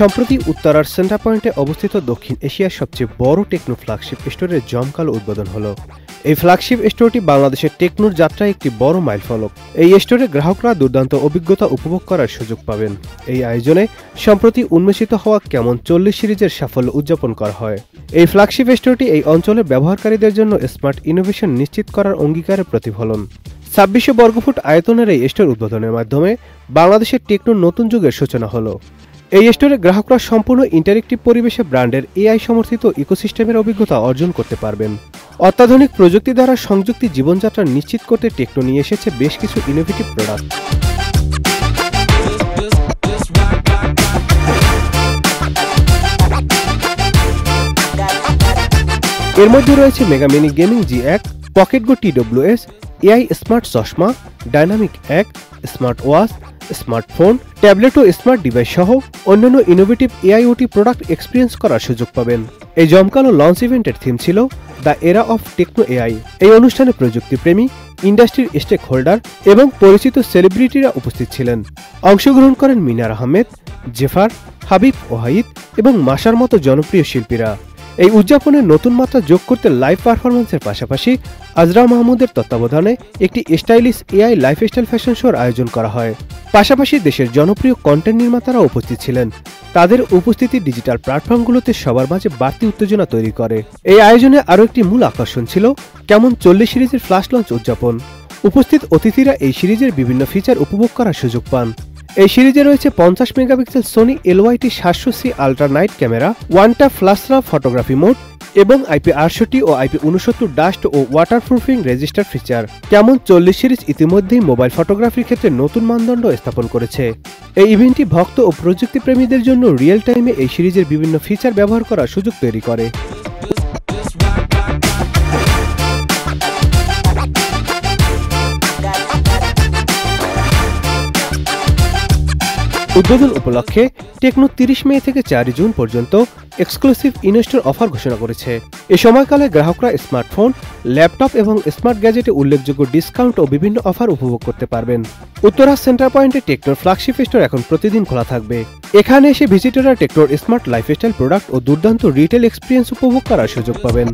সম্প্রতি উত্তরার সেন্টার পয়েন্টে অবস্থিত দক্ষিণ এশিয়ার সবচেয়ে বড় টেকনো ফ্ল্যাগশিপ স্টোরের জমকালো উদ্বোধন হলো। এই ফ্ল্যাগশিপ স্টোরটি বাংলাদেশের টেকনোর যাত্রায় একটি বড় মাইলফলক। এই স্টোরে গ্রাহকরা দুর্দান্ত অভিজ্ঞতা উপভোগ করার সুযোগ পাবেন। এই আয়োজনে সম্প্রতি উন্মোচিত হওয়া কেমন 40 সিরিজের সাফল্য উদযাপন করা হয়। এই ফ্ল্যাগশিপ স্টোরটি এই অঞ্চলের ব্যবহারকারীদের জন্য স্মার্ট ইনোভেশন নিশ্চিত করার অঙ্গীকারের প্রতিফলন। 2600 বর্গফুট আয়তনের এই স্টোর উদ্বোধনের মাধ্যমে বাংলাদেশের টেকনোর নতুন যুগের সূচনা হলো। এই স্টোরে গ্রাহকরা সম্পূর্ণ ইন্টারেক্টিভ পরিবেশে ব্র্যান্ডের এআই সমর্থিত ইকোসিস্টেমের অভিজ্ঞতা অর্জন করতে পারবেন। অত্যাধুনিক প্রযুক্তি দ্বারা সংযুক্তি জীবনযাত্রা নিশ্চিত করতে টেকনো নিয়ে এসেছে বেশ কিছু ইনোভেটিভ প্রোডাক্ট। এর মধ্যে রয়েছে mega mini gaming G1, pocket go TWS, AI smart চশমা, ডাইনামিক এক, স্মার্ট ওয়াচ, স্মার্টফোন, ট্যাবলেট ও স্মার্ট ডিভাইস সহ অন্যান্য ইনোভেটিভ এআইওটি প্রোডাক্ট এক্সপিরিয়েন্স করার সুযোগ পাবেন। এই জমকালো লঞ্চ ইভেন্টের থিম ছিল দ্য এরা অফ টেকনো এআই। এই অনুষ্ঠানে প্রযুক্তিপ্রেমী, ইন্ডাস্ট্রির স্টেক হোল্ডার এবং পরিচিত সেলিব্রিটিরা উপস্থিত ছিলেন। অংশগ্রহণ করেন মিনার আহমেদ, জেফার, হাবিব ওয়াহিদ এবং মাশার মতো জনপ্রিয় শিল্পীরা। এই উদযাপনে নতুন মাত্রা যোগ করতে লাইভ পারফরম্যান্সের পাশাপাশি আজরা মাহমুদের তত্ত্বাবধানে একটি স্টাইলিশ এআই লাইফস্টাইল ফ্যাশন শোর আয়োজন করা হয়। পাশাপাশি দেশের জনপ্রিয় কন্টেন্ট নির্মাতারা উপস্থিত ছিলেন। তাদের উপস্থিতি ডিজিটাল প্ল্যাটফর্মগুলোতে সবার মাঝে বাড়তি উত্তেজনা তৈরি করে। এই আয়োজনে আরও একটি মূল আকর্ষণ ছিল কেমন 40 সিরিজের ফ্ল্যাশ লঞ্চ উদযাপন। উপস্থিত অতিথিরা এই সিরিজের বিভিন্ন ফিচার উপভোগ করার সুযোগ পান। এই সিরিজে রয়েছে 50 megapixel Sony LYT 700C ultra night camera, ওয়ানটা ফ্ল্যাশ লাভ ফটোগ্রাফি মোড এবং IP68 ও IP69 ডাস্ট ও ওয়াটারপ্রুফিং রেজিস্টার ফিচার। কেমন 40 সিরিজ ইতিমধ্যেই মোবাইল ফটোগ্রাফির ক্ষেত্রে নতুন মানদণ্ড স্থাপন করেছে। এই ইভেন্টটি ভক্ত ও প্রযুক্তিপ্রেমীদের জন্য রিয়েল টাইমে এই সিরিজের বিভিন্ন ফিচার ব্যবহার করার সুযোগ তৈরি করে। উদ্বোধন উপলক্ষে টেকনো 30 মে থেকে 4 জুন পর্যন্ত এক্সক্লুসিভ ইনস্টোর অফার ঘোষণা করেছে। এ সময়কালে গ্রাহকরা স্মার্টফোন, ল্যাপটপ এবং স্মার্ট গ্যাজেটে উল্লেখযোগ্য ডিসকাউন্ট ও বিভিন্ন অফার উপভোগ করতে পারবেন। উত্তরা সেন্টার পয়েন্টে টেকনোর ফ্ল্যাগশিপ স্টোর এখন প্রতিদিন খোলা থাকবে। এখানে এসে ভিজিটররা টেকনোর স্মার্ট লাইফস্টাইল প্রোডাক্ট ও দুর্দান্ত রিটেল এক্সপিরিয়েন্স উপভোগ করার সুযোগ পাবেন।